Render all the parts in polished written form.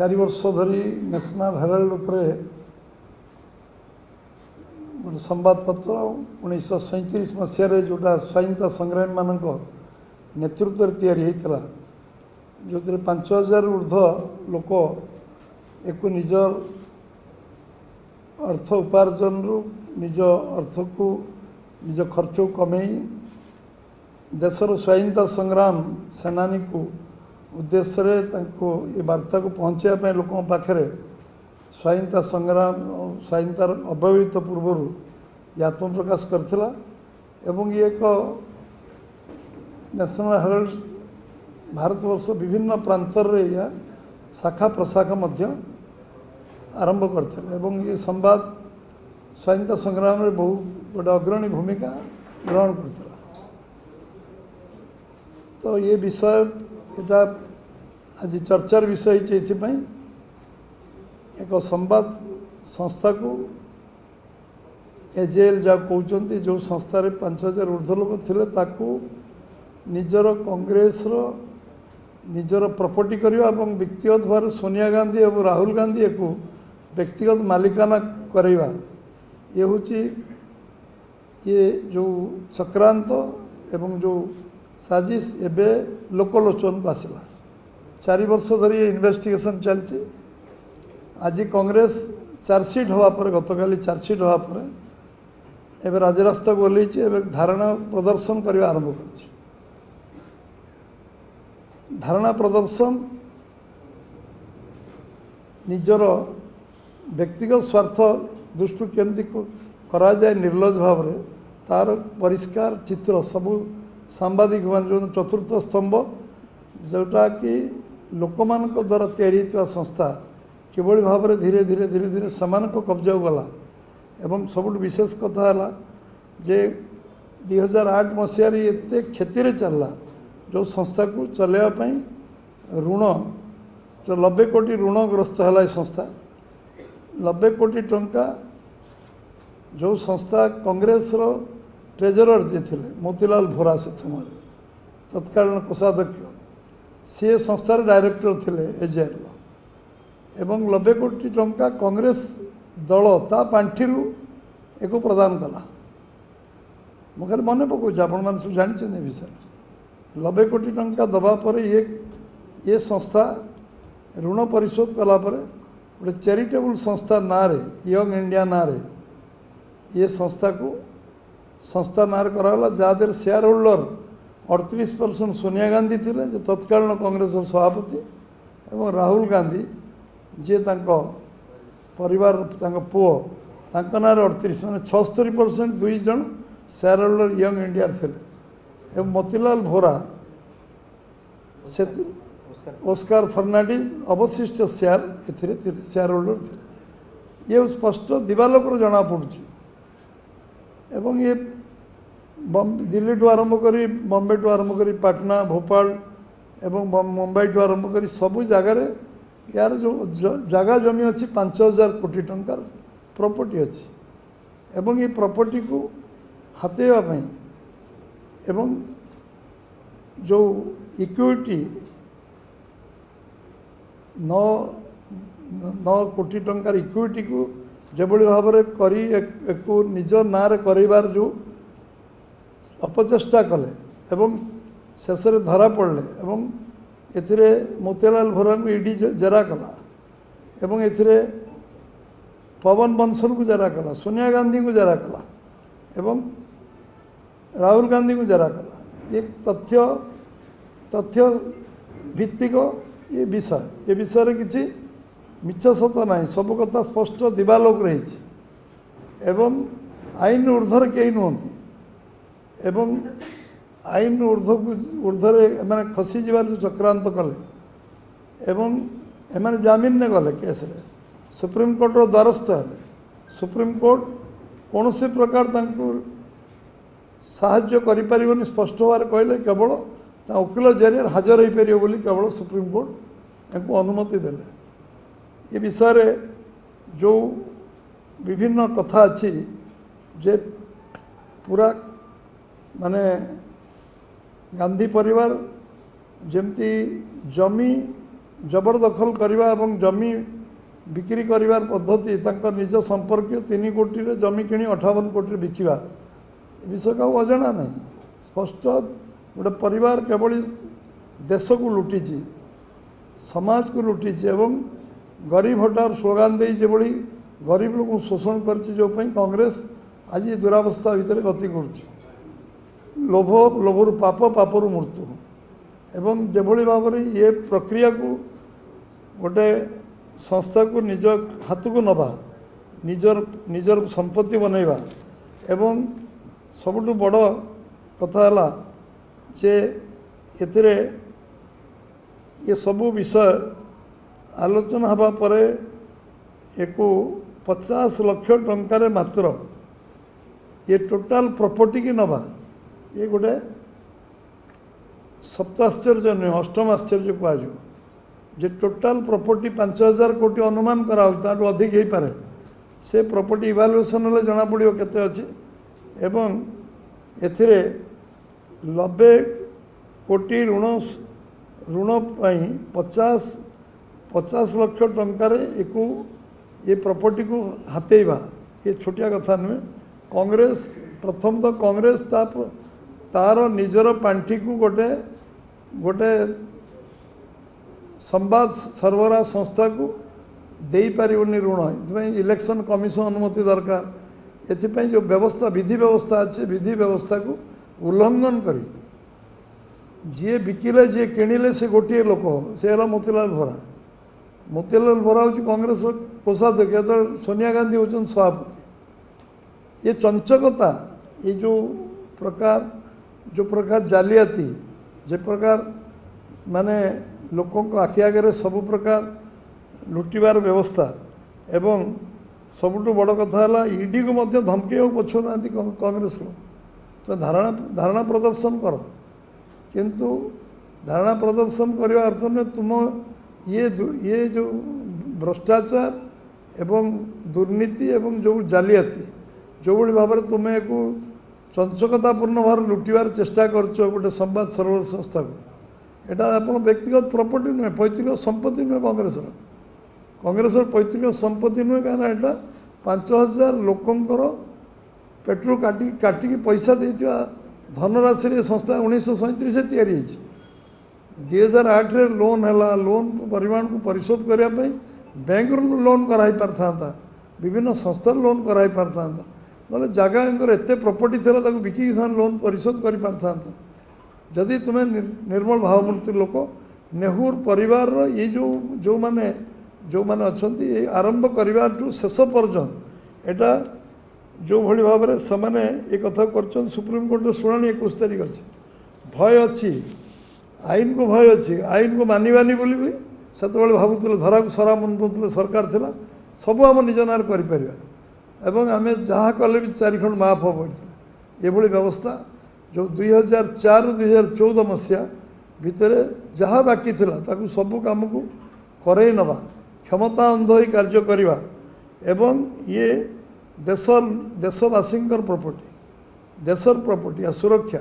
चारि वर्ष धरी नेशनल हेराल्ड उपरे गोटे संवादपत्र 1937 मसीह जोटा स्वाधीनता संग्रामी मान नेतृत्व तैयारी होता जो 5000 ऊर्ध लोक एक निज अर्थ उपार्जन निज अर्थ को निज खर्च को कमे देशर स्वाधीनता संग्राम सेनानी को उद्देश्य ये वार्ता को पहुँचाई लोक पाखे स्वाधीनता संग्राम स्वाधीनतार अव्यवहित पूर्वर ये आत्मप्रकाश करथिला एवं ये एक नेशनल हेराल्ड भारतवर्ष विभिन्न प्रांतर या शाखा प्रशाखा मध्य आरंभ करथिले एवं ये संवाद स्वाधीनता संग्राम में बहु गोटे अग्रणी भूमिका ग्रहण करथिला। तो ये विषय एटा आज चर्चार विषय ये एक संवाद संस्था को एजेएल जहाँ कहते जो संस्था 5000 ऊर्ध लोक थे निजर कांग्रेस निजर प्रॉपर्टी करवा और व्यक्तिगत भाव सोनिया गांधी और राहुल गांधी को व्यक्तिगत मालिकाना करवा ये हूँ ये जो चक्रांत एवं जो साजिश एबे लोकलोचन को आसला 4 वर्ष धरी इन्वेस्टिगेशन चलती आज कांग्रेस चार्जसीट हवा पर गतकाली चार्जसीट हवा पर एवं राजरास्ता को ओह्लैछि एवं धारणा प्रदर्शन करने आरंभ कर धारणा प्रदर्शन निजर व्यक्तिगत स्वार्थ दृष्टि केमती करा जाए निर्लज भाव में तार परिष्कार चित्र सबू सांबादिक मान जो चतुर्थ स्तंभ जोटा कि लोक मान द्वारा तैयारी संस्था किभली भाव में धीरे धीरे धीरे धीरे समान कब्जा गला एवं सबुठ विशेष कथा है जे 2008 मसीह एत क्षति चलला जो संस्था को चलवाई ऋण जो 90 कोटी ऋणग्रस्त है संस्था 90 कोटी टंका जो संस्था कांग्रेस ट्रेजरर जे थे मोतीलाल भोरा से समय तत्कालीन कोषाध्यक्ष सी संस्थार डायरेक्टर थे एजेएल एवं 90 कोटी टंका कांग्रेस दल ता पांठि एक प्रदान कला मुझे मन पकाऊँ आपण मैंने सब जानते विषय 90 कोटी टंका दबा पर ये संस्था ऋण परिशोध कलापर गोटे चैरिटेबल संस्था ना यंग इंडिया ना ये संस्था ना कराला जहाँ शेयर होल्डर 38% सोनिया गांधी थे जो तत्कालीन कांग्रेस सभापति एवं राहुल गांधी जे परिवार पुओ ना 38 माने 76% 2 जन शेयर होल्डर यंग इंडिया थे एवं मोतीलाल भोरा से ओस्कार फर्नांडिस अवशिष्ट शेयर होल्डर थे ये स्पष्ट दिवालोक जना पड़ी एवं ये दिल्ली टू आरंभ करी बॉम्बे टू आरंभ करी पटना भोपाल एवं मुंबई टू आरंभ करी सबू जगार यार जो जगह जमी अच्छी 5000 कोटी टंकार प्रॉपर्टी अच्छी एवं ये प्रॉपर्टी को हाथेवाई एवं जो इक्विटी 9 कोटी टंकार इक्विटी को जेभली भाव में करी निज ना करार जो अपचेष्टा कले एवं शेष धरा पड़े एवं एथिरे मोतीलाल भोरा को ईडी जेरा कला एवं एथिरे पवन बंसल को जेरा कला सोनिया गांधी को जेरा कला एवं राहुल गांधी को जेरा कला एक तथ्य भित्तिक ये विषय रे किसी मिछ सत ना सब कथा स्पष्ट दिवालोक रही एवं आईन ऊर्धर कई नुहति एवं आईन ऊर्धरे मैंने खसी जीवार जो चक्रांत कले एवं एम जामिन ने गले केस सुप्रीम कोर्टर द्वारस्थ है सुप्रीम कोर्ट कौन सी प्रकार साहाय्य करें स्पष्ट भाव कहले केवल वकिल जरिए हाजर हो पार बोली केवल सुप्रीम कोर्ट इनको अनुमति देले ये विषय जो विभिन्न कथा अच्छी जे पूरा माने गांधी परिवार जमती जमी जबरदखल करवा एवं जमी बिक्री करिवार पद्धति तांकर निज संपर्क 3 कोटी रे जमी किणी 58 कोटी बिकिवा विषय का अजना नहीं स्पष्ट गोटे परिवार केवल देश को लुटी समाज को लुटी एवं गरीब हटार स्लोगान दे जो गरीब लोग शोषण कर कांग्रेस आज दुरावस्था भितर गति कर लोभ लोभर पाप पापर मृत्यु एवं जो भाव में ये प्रक्रिया को गोटे संस्था को निज हाथ को नवा निजर निजर संपत्ति बनैबा एवं सबुठु बड़ कथा है जे एथिरे ये सबू विषय आलोचना हवा परे एको 50 लाख टंकार मात्र ये टोटाल प्रॉपर्टी की नवा ये गोटे सप्ताश्चर्य नुहे अष्टम आश्चर्य कहुँ जे टोटाल प्रॉपर्टी 5000 कोटी अनुमान कराऊ अधिक हो पारे से प्रॉपर्टी इवालुएसन हेल्ले जना पड़ो केते अच्छी एवं एथिरे 90 कोटी ऋण ऋण 50 लाख टंकार ये प्रॉपर्टी को हाथेवा ये छोटिया कथा नुहे कांग्रेस प्रथम तो कांग्रेस तार निजर पांठी को गोटे गोटे संवाद सरबराह संस्था को दे पारिबनी ऋण ये इलेक्शन कमिशन अनुमति दरकार एथिपाई जो व्यवस्था विधि व्यवस्था अच्छे विधि व्यवस्था को उल्लंघन करी जी बिकिले जी किणिले से गोटे लोक से मोतीलाल भरा हूँ कांग्रेस कोषाध्यक्ष तो सोनिया गांधी होचन सभापति ये चंचकता ये जो प्रकार जालियाती जे प्रकार माने लोकों को आखि आगे सबु प्रकार लुटिबार व्यवस्था एवं सबुठु बड़ कथा है ईडी को मध्य धमकी पछुना कांग्रेस को तो धारणा प्रदर्शन कर किंतु धारणा प्रदर्शन करने अर्थ में तुम ये जो भ्रष्टाचार एवं दुर्नीति एवं जो जालियाती जो भाई भाव में तुम्हें एक चंचकतापूर्ण भाव लुटिबार चेष्टा कर गोटे संवाद सरबराह संस्था को एटा आप व्यक्तिगत प्रॉपर्टी नुहे पैतृक संपत्ति नुहे कांग्रेस पैतृक संपत्ति नुहे कहीं एटा 5000 लोकंर पेट्रोल काटिकी पैसा देता धनराशि संस्था 1937 या 2008 रे लोन है लोन परिमाण को परिशोध करने बैंक लोन कराई पारता विभिन्न संस्था लोन कराई पारता ना जगह एत प्रॉपर्टी थी बिकी लोन परिशोध कर पारता जदि तुम्हें निर्मल भावमूर्ति लोक नेहुर परिवार ये जो माने अच्छा ये आरंभ करने शेष पर्यंत एटा जो भली भाव में से ये कथा कर सुप्रीम कोर्ट शुणी 21 तारीख अच्छी भय अच्छी आईन को भय अच्छी आईन को मानवानी बोली भी से भावुले धरा को सरा मन पाते सरकार थिला सबू आम निज नार कर आम जहाँ कले भी 4 खंड माफ हम ये व्यवस्था जो 2004-2014 मसीहा भितर जहाँ बाकी थिला ताकू सबू काम को करई नवा क्षमता अंध ही कार्य करवा एवं ये देशवासी प्रॉपर्टी आ सुरक्षा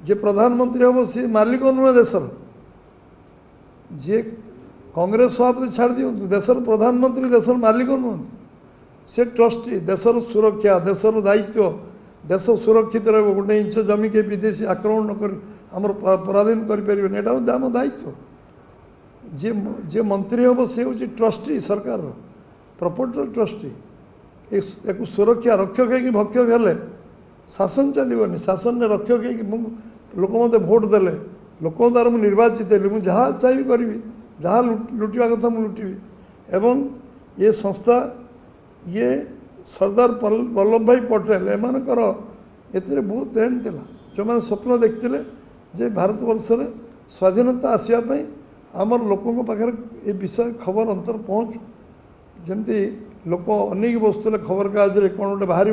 जे प्रधानमंत्री हम सी मालिक नुहे देशर जी कांग्रेस सभापति छाड़ दिंतु देशर प्रधानमंत्री देशर मालिक नुहति से ट्रस्टी देशर सुरक्षा देशर दायित्व देश सुरक्षित रह गोटे इंच जमी के विदेशी आक्रमण न कर आमर पराधीन करें आम दायित्व जे मंत्री हम सी हूँ ट्रस्टी सरकार प्रॉपर्टी ट्रस्टी एक सुरक्षा रक्षक है भक्षक हेले शासन चलनी शासन ने रक्षक है लोक मत भोट देले लोक द्वारा मुझे निर्वाचित हेली मुझे जहाँ चाहिए करी जहाँ लुटिया कथा मुझे लुटिबी एवं ये संस्था ये सरदार वल्लभ भाई पटेल एमानकर एथिरे बहुत देन थिला जो मैंने स्वप्न देखते जे भारतवर्ष में स्वाधीनता आसवाई आमर लोकों पाखे ये विषय खबर अंतर पहुँचू जमती लोक अनेक बसुले खबर कागज कौन गोटे बाहर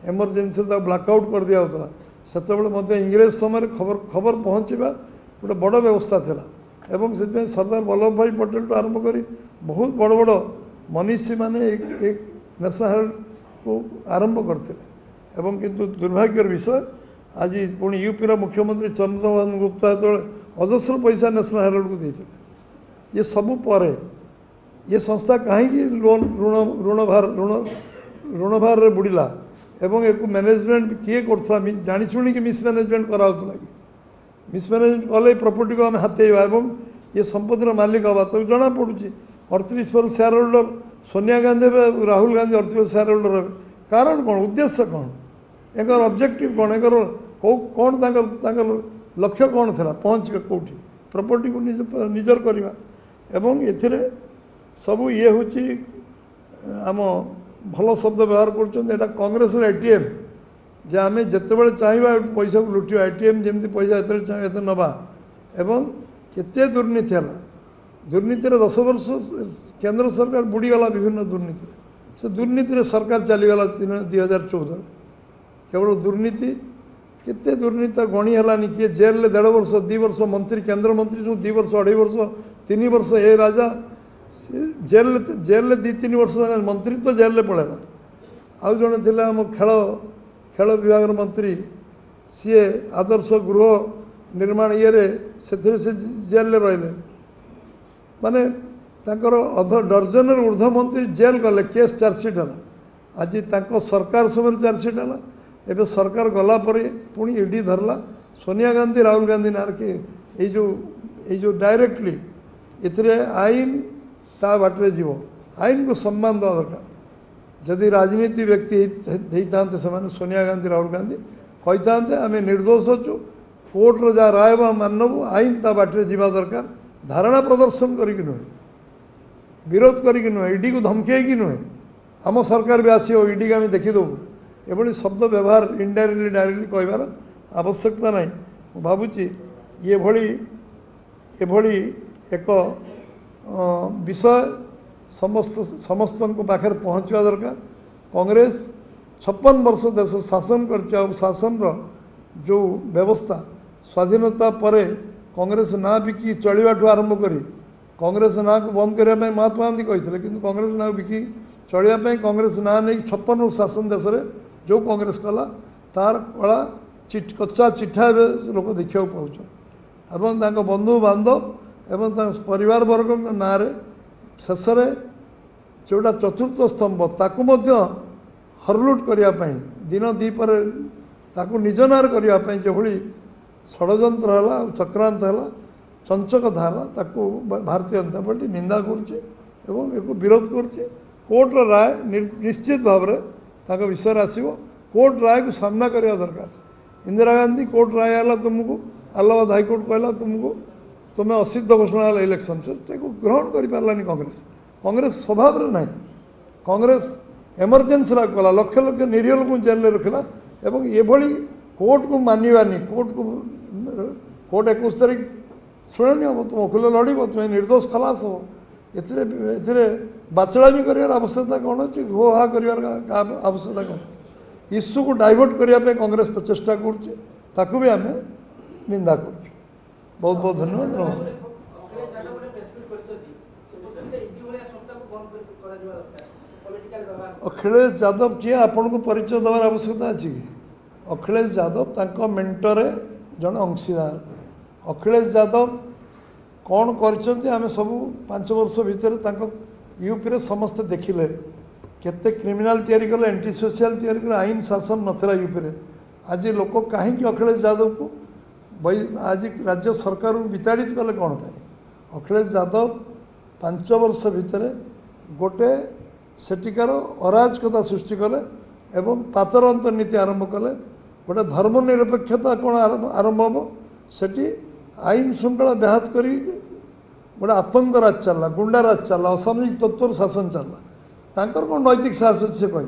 एमरजेन्सी ब्लाकआउट कर दिया होता से इंग्रेज समय खबर पहुँचवा गोटे बड़ व्यवस्था था एवं से सरदार वल्लभ भाई पटेल आरंभ कर बहुत बड़ बड़ मनीषी माने एक नेशनल हेराल्ड को आरंभ करते एवं किंतु दुर्भाग्यर विषय आज पुणी यूपीर मुख्यमंत्री चंद्रबाबू गुप्ता जो अजस्र पैसा नेशनल हेराल्ड को देते ये सबू पर ये संस्था कहीं लोन ऋणभार रे बुड़िला एवं एक मैनेजमेंट किए करता जाशुणी मिसमैनेजमेंट कराला कि मिसमैनेजमेंट कले प्रॉपर्टी को आम हाथेवा एवं ये संपत्तिर मालिक हवा तो जना पड़ू 38% shareholder Sonia Gandhi Rahul Gandhi 38% shareholder हे कारण कौन उद्देश्य कौन एक ऑब्जेक्टिव कौन एक कौन लक्ष्य कौन था पहुँच कौटी प्रॉपर्टी को निजर करवा एवं एथिरे सबू ये हूँ आम भल शब्द व्यवहार कर कांग्रेस एटीएम जे आम जिते चाहिए पैसा को लुटा एटीएम जमी पैसा ये चाहिए नवा एवं केते दुर्नीति है दुर्नीति 10 वर्ष केंद्र सरकार बुड़ीगला विभिन्न दुर्नीति से दुर्नीति सरकार चलीगला 2014 केवल दुर्नीति केते दुर्नीति गणी है किए जेल 1.5 वर्ष 2 वर्ष मंत्री केंद्र मंत्री सब 2 वर्ष 2.5 वर्ष 3 वर्ष ए राजा जेल 2-3 वर्ष मंत्री तो जेल पड़ेगा आउ जड़े थे आम खेल विभाग मंत्री सी आदर्श गृह निर्माण ये से जेल रही माने अध डर्जन ऊर्ध मंत्री जेल गले केस चार्जसीट है आज सरकार समय चार्जसीट है एवं सरकार गला पुणी ईडी धरला सोनिया गांधी राहुल गांधी नार के जो डायरेक्टली इतने आईन ता बाटे जीव आईन को सम्मान देवा दरकार जदि राजनीति व्यक्ति होता से सोनिया गांधी राहुल गांधी कही था आम निर्दोष अच्छु कोर्टर जहाँ राय मानबू आईन ता बाटे जीवा दरकार धारणा प्रदर्शन करके नुहे विरोध करके नुहे ईडी को धमके नुहे आम सरकार भी आसो ईडी को आम देखीदेबू एभली शब्द व्यवहार इनडायरेक्टली डायरेक्टली कहबार आवश्यकता ना भावुची ये एक विषय समस्त पाखे पहुँचवा दरकार कांग्रेस 56 वर्ष देश शासन कर शासन जो व्यवस्था स्वाधीनता पर कांग्रेस ना बिकी चलवा आरंभ कर कांग्रेस ना को बंद करने महात्मा गांधी कहते कि कांग्रेस ना बिकी चलवाई कांग्रेस ना नहीं 56 वर्ष शासन देश में जो कांग्रेस कला तार कला कच्चा चिठा लोक देखा पाँच एवं बंधु बांधव एवं परिवार वर्ग ना शेष जोटा चतुर्थ स्तंभ ताकू हरलुट करने दिन दीपर ताकू निज नार करने जो षड्यंत्र है चक्रांत है चंचक धारा ताकू भारतीय जनता पार्टी निंदा करुचे विरोध करुचे कोर्टर राय निश्चित भाव में विषय आसो कोर्ट राय को सामना करने दरकार इंदिरा गांधी कोर्ट राय है तुमको इलाहाबाद हाईकोर्ट कहला तुमको तुम्हें असिद्ध घोषणा है इलेक्शन से ग्रहण कर पारानी कांग्रेस कांग्रेस स्वभाव ना कांग्रेस एमरजेन्सी कला लक्ष लक्ष निरीह लोक जेल रखला एवं ये कोर्ट को मानवानी कोर्ट को कोर्ट 21 तारीख शुणी हम तुम वकिल लड़ तुम्हें निर्दोष खलास हो ए बाचड़ा भी कर आवश्यकता कौन अच्छी घो हा कर आवश्यकता कौन इश्यू को डाइवर्ट करने कांग्रेस प्रचेषा करुचे भी आम निंदा कर बहुत बहुत धन्यवाद नमस्कार अखिलेश यादव किए आपण को परिचय देवार आवश्यकता अच्छी अखिलेश यादव तांको मेंटर जन अंशीदार अखिलेश यादव कौन कर सब 5 वर्ष भितर यूपी रे समस्ते देखिले केते क्रिमिनाल तैयारी कले एंटी सोशल तैयारी कले आईन शासन नथिला यूपी रे आज लोक कहीं अखिलेश यादव को आज राज्य सरकार विताड़ित कले कौन पाए अखिलेश यादव 5 वर्ष भितर गोटे सेटिकार अराजकता सृष्टि कले एवं पातर अंतर्नीति आरंभ कले गोटे धर्मनिरपेक्षता कौन आरंभ हम सेठी आईन श्रृंखला व्याहत कर गोटे आतंक राज चलला गुंडा राज चलला असामाजिक तत्वर शासन चलला तांकर कौन नैतिक साहस से कहे